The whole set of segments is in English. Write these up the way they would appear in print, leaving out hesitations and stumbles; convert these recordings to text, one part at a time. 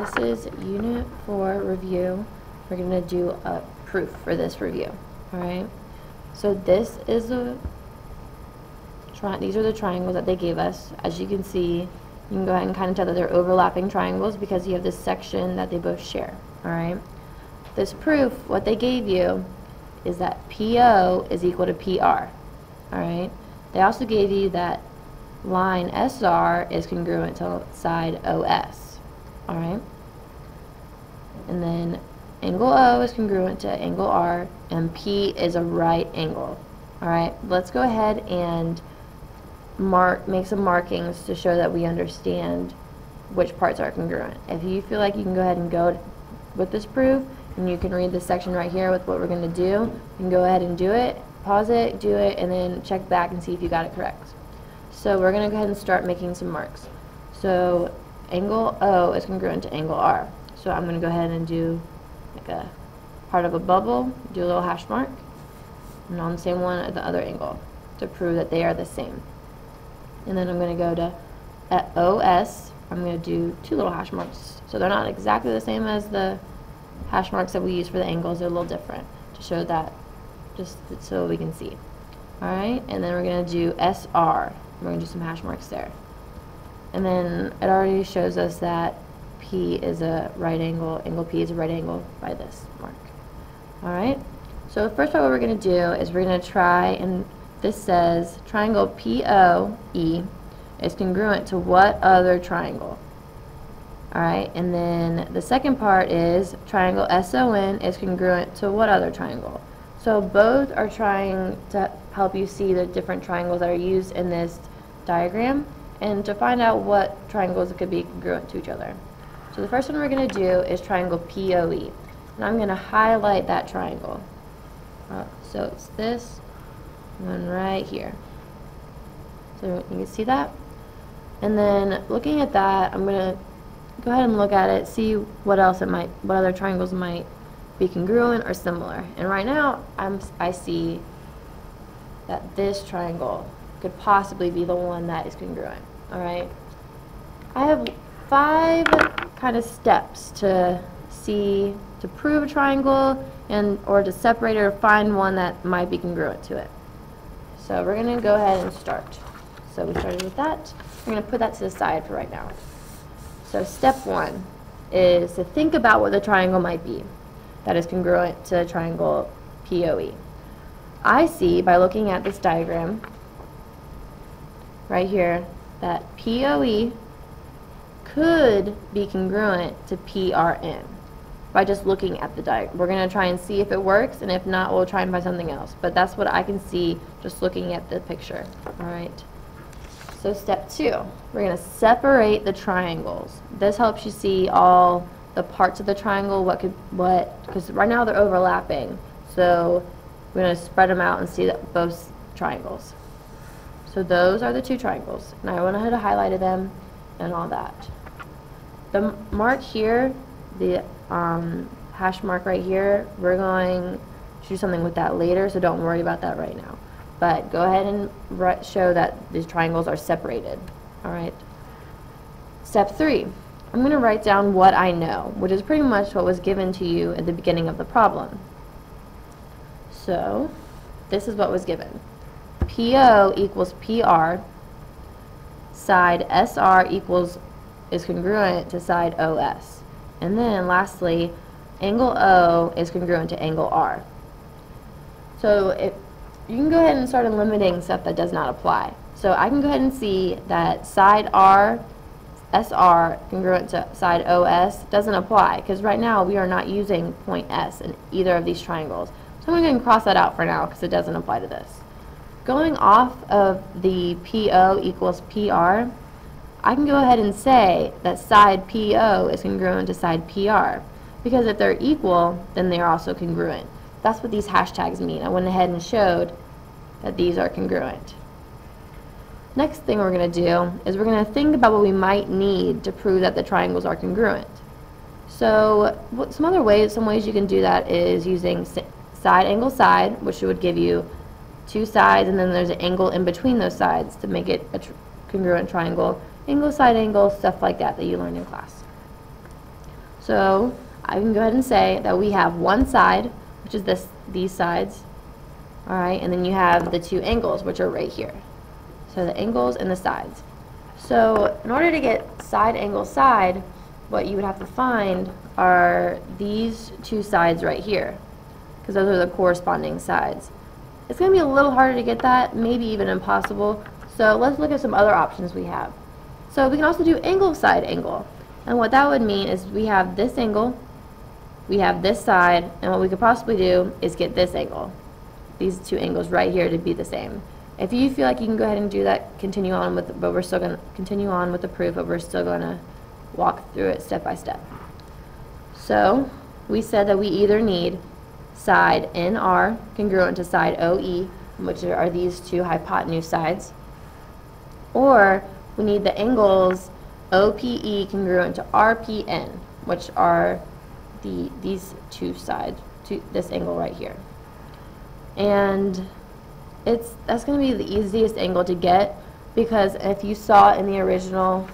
This is Unit 4 review. We're going to do a proof for this review. Alright? So this is these are the triangles that they gave us. As you can see, you can go ahead and kind of tell that they're overlapping triangles because you have this section that they both share. Alright? This proof, what they gave you, is that PO is equal to PR. Alright? They also gave you that line SR is congruent to side OS. Alright? And then angle O is congruent to angle R, and P is a right angle. Alright? Let's go ahead and make some markings to show that we understand which parts are congruent. If you feel like you can go ahead and go with this proof, and you can read this section right here with what we're going to do, you can go ahead and do it, pause it, do it, and then check back and see if you got it correct. So we're going to go ahead and start making some marks. So angle O is congruent to angle R. So I'm going to go ahead and do like a part of a bubble, do a little hash mark, and on the same one at the other angle to prove that they are the same. And then I'm going to go to at OS, I'm going to do two little hash marks. So they're not exactly the same as the hash marks that we use for the angles, they're a little different to show that, just so we can see. Alright, and then we're going to do SR. We're going to do some hash marks there. And then it already shows us that P is a right angle, angle P is a right angle by this mark. Alright, so first what we're going to do is we're going to try, and this says triangle POE is congruent to what other triangle? Alright, and then the second part is triangle SON is congruent to what other triangle? So both are trying to help you see the different triangles that are used in this diagram and to find out what triangles could be congruent to each other. So the first one we're going to do is triangle POE. And I'm going to highlight that triangle. So it's this one right here. So you can see that? And then looking at that, I'm going to go ahead and look at it, see what other triangles might be congruent or similar. And right now, I see that this triangle could possibly be the one that is congruent. Alright? I have 5 kind of steps to prove a triangle or to separate it or find one that might be congruent to it. So we're going to go ahead and start. So we started with that. We're going to put that to the side for right now. So step 1 is to think about what the triangle might be that is congruent to triangle POE. I see by looking at this diagram right here that POE could be congruent to PRN by just looking at the diagram. We're going to try and see if it works, and if not, we'll try and find something else. But that's what I can see just looking at the picture. Alright. So step 2, we're going to separate the triangles. This helps you see all the parts of the triangle, because right now they're overlapping. So we're going to spread them out and see both triangles. So those are the 2 triangles. And I went ahead and highlighted them and all that. The mark here, the hash mark right here, we're going to do something with that later, so don't worry about that right now. But go ahead and show that these triangles are separated. Alright. Step 3. I'm going to write down what I know, which is pretty much what was given to you at the beginning of the problem. So, this is what was given. PO equals PR, side SR is congruent to side OS. And then lastly, angle O is congruent to angle R. So you can go ahead and start limiting stuff that does not apply. So I can go ahead and see that side SR congruent to side OS doesn't apply, because right now we are not using point S in either of these triangles. So I'm going to go ahead and cross that out for now because it doesn't apply to this. Going off of the PO equals PR, I can go ahead and say that side PO is congruent to side PR, because if they're equal, then they're also congruent. That's what these hashtags mean. I went ahead and showed that these are congruent. Next thing we're going to do is we're going to think about what we might need to prove that the triangles are congruent. So some ways you can do that is using side angle side, which would give you 2 sides, and then there's an angle in between those sides to make it a congruent triangle. Angle, side angle, stuff like that you learned in class. So I can go ahead and say that we have one side, which is these sides, all right, and then you have the two angles, which are right here. So the angles and the sides. So in order to get side angle side, what you would have to find are these two sides right here, because those are the corresponding sides. It's going to be a little harder to get that, maybe even impossible. So let's look at some other options we have. So we can also do angle side angle. And what that would mean is we have this angle, we have this side, and what we could possibly do is get this angle, these two angles right here, to be the same. If you feel like you can go ahead and do that, continue on with it, but we're still going to continue on with the proof, but we're still going to walk through it step by step. So we said that we either need side NR congruent to side OE, which are these two hypotenuse sides, or we need the angles OPE congruent to RPN, which are these two sides, to this angle right here. And that's going to be the easiest angle to get, because if you saw in the original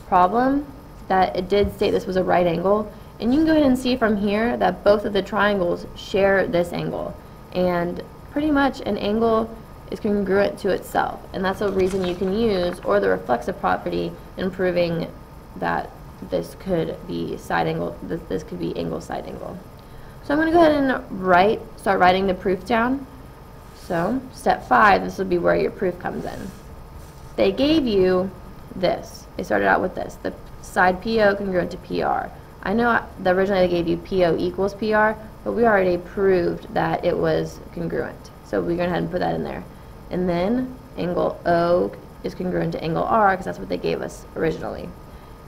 problem that it did state this was a right angle, and you can go ahead and see from here that both of the triangles share this angle, and pretty much an angle is congruent to itself, and that's a reason you can use, or the reflexive property, in proving that this could be side angle, this could be angle side angle. So I'm going to go ahead and start writing the proof down. So step 5, this will be where your proof comes in. They gave you this. They started out with this, the side PO congruent to PR. I know that originally they gave you PO equals PR, but we already proved that it was congruent. So we're going to go ahead and put that in there. And then angle O is congruent to angle R, because that's what they gave us originally.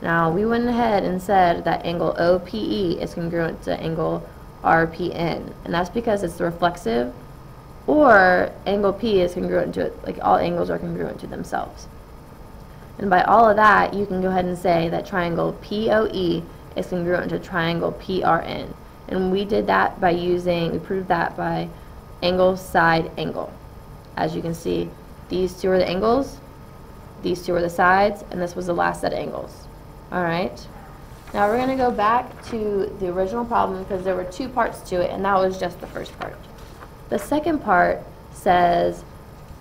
Now we went ahead and said that angle OPE is congruent to angle RPN, and that's because it's reflexive, or angle P is congruent to it, like all angles are congruent to themselves. And by all of that, you can go ahead and say that triangle POE is congruent to triangle PRN. And we did that by we proved that by angle side angle. As you can see, these two are the angles, these two are the sides, and this was the last set of angles. Alright, now we're going to go back to the original problem, because there were two parts to it, and that was just the first part. The second part says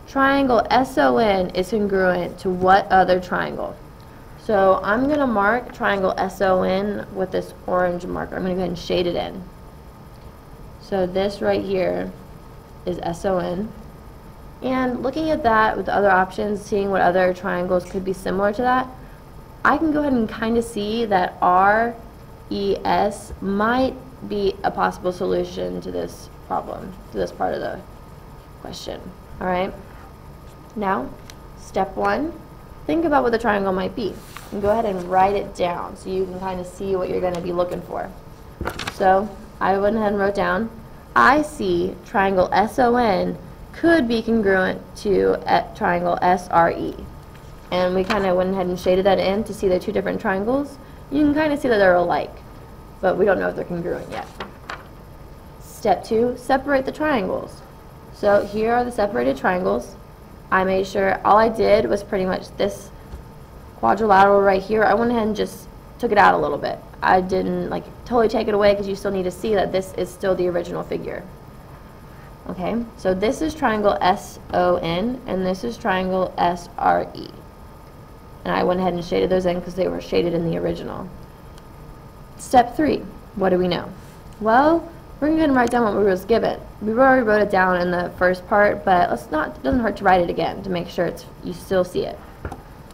triangle SON is congruent to what other triangle? So I'm going to mark triangle SON with this orange marker. I'm going to go ahead and shade it in. So this right here is SON. And looking at that with the other options, seeing what other triangles could be similar to that, I can go ahead and kind of see that RES might be a possible solution to this problem, to this part of the question. Alright? Now, step 1, think about what the triangle might be. And go ahead and write it down so you can kind of see what you're going to be looking for. So, I went ahead and wrote down, I see triangle SON could be congruent to triangle SRE. And we kind of went ahead and shaded that in to see the two different triangles. You can kind of see that they're alike, but we don't know if they're congruent yet. Step 2, separate the triangles. So here are the separated triangles. I made sure all I did was pretty much this quadrilateral right here. I went ahead and just took it out a little bit. I didn't like totally take it away, because you still need to see that this is still the original figure. Okay, so this is triangle SON, and this is triangle SRE. And I went ahead and shaded those in because they were shaded in the original. Step 3, what do we know? Well, we're going to go ahead and write down what we was given. We already wrote it down in the first part, but it doesn't hurt to write it again to make sure you still see it.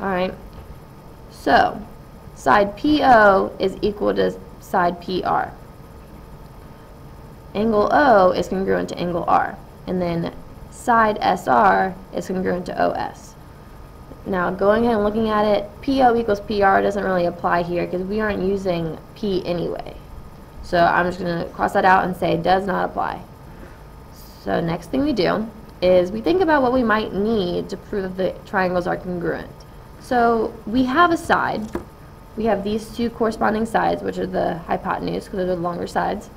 Alright, so side PO is equal to side PR. Angle O is congruent to angle R, and then side SR is congruent to OS. Now going ahead and looking at it, PO equals PR doesn't really apply here because we aren't using P anyway. So I'm just going to cross that out and say does not apply. So next thing we do is we think about what we might need to prove that the triangles are congruent. So we have a side. We have these two corresponding sides, which are the hypotenuse because they're the longer sides.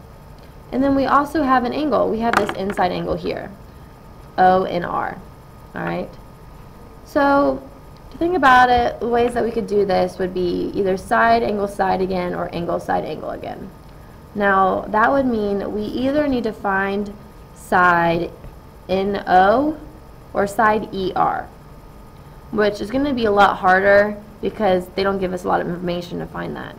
And then we also have an angle. We have this inside angle here, O and R. Alright? So To think about it, the ways that we could do this would be either side again, or angle side angle again. Now, that would mean we either need to find side NO or side ER, which is going to be a lot harder because they don't give us a lot of information to find that.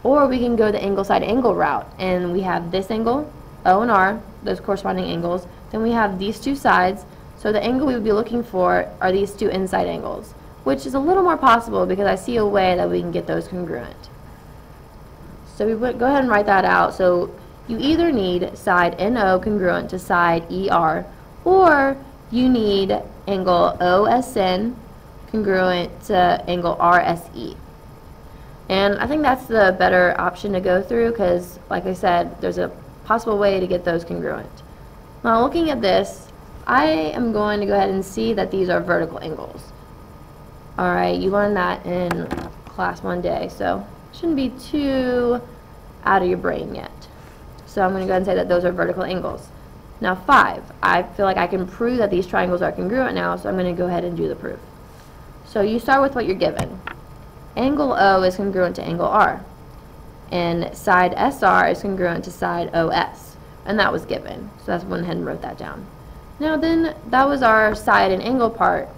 Or we can go the angle side angle route, and we have this angle, O and R, those corresponding angles. Then we have these two sides, so the angle we would be looking for are these two inside angles, which is a little more possible because I see a way that we can get those congruent. So we would go ahead and write that out. So you either need side NO congruent to side ER, or you need angle OSN congruent to angle RSE. And I think that's the better option to go through because, like I said, there's a possible way to get those congruent. Now, looking at this, I am going to go ahead and see that these are vertical angles. Alright, you learned that in class one day, so it shouldn't be too out of your brain yet. So I'm going to go ahead and say that those are vertical angles. Now 5, I feel like I can prove that these triangles are congruent now, so I'm going to go ahead and do the proof. So you start with what you're given. Angle O is congruent to angle R, and side SR is congruent to side OS, and that was given. So that's went ahead and wrote that down. Now then, that was our side and angle part.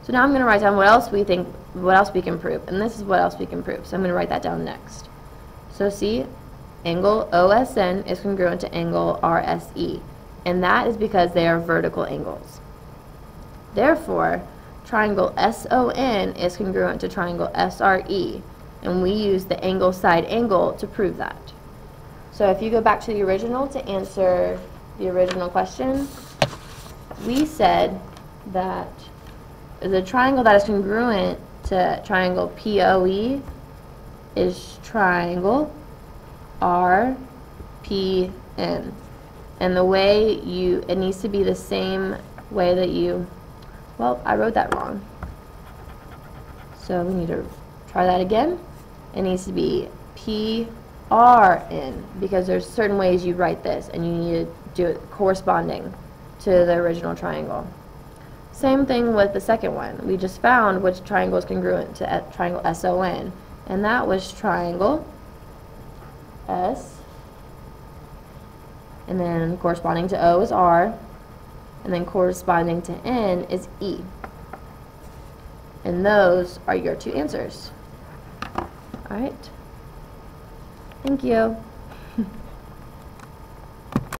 So now I'm going to write down what else we can prove, and this is what else we can prove. So I'm going to write that down next. So see, angle OSN is congruent to angle RSE, and that is because they are vertical angles. Therefore, triangle SON is congruent to triangle SRE, and we use the angle side angle to prove that. So if you go back to the original to answer the original question, we said that the triangle that is congruent to triangle POE is triangle RPN. And the way it needs to be the same way that well, I wrote that wrong. So we need to try that again. It needs to be PRN because there's certain ways you write this and you need to do it corresponding to the original triangle. Same thing with the second one. We just found which triangle is congruent to triangle SON, and that was triangle S, and then corresponding to O is R, and then corresponding to N is E. And those are your two answers. Alright. Thank you.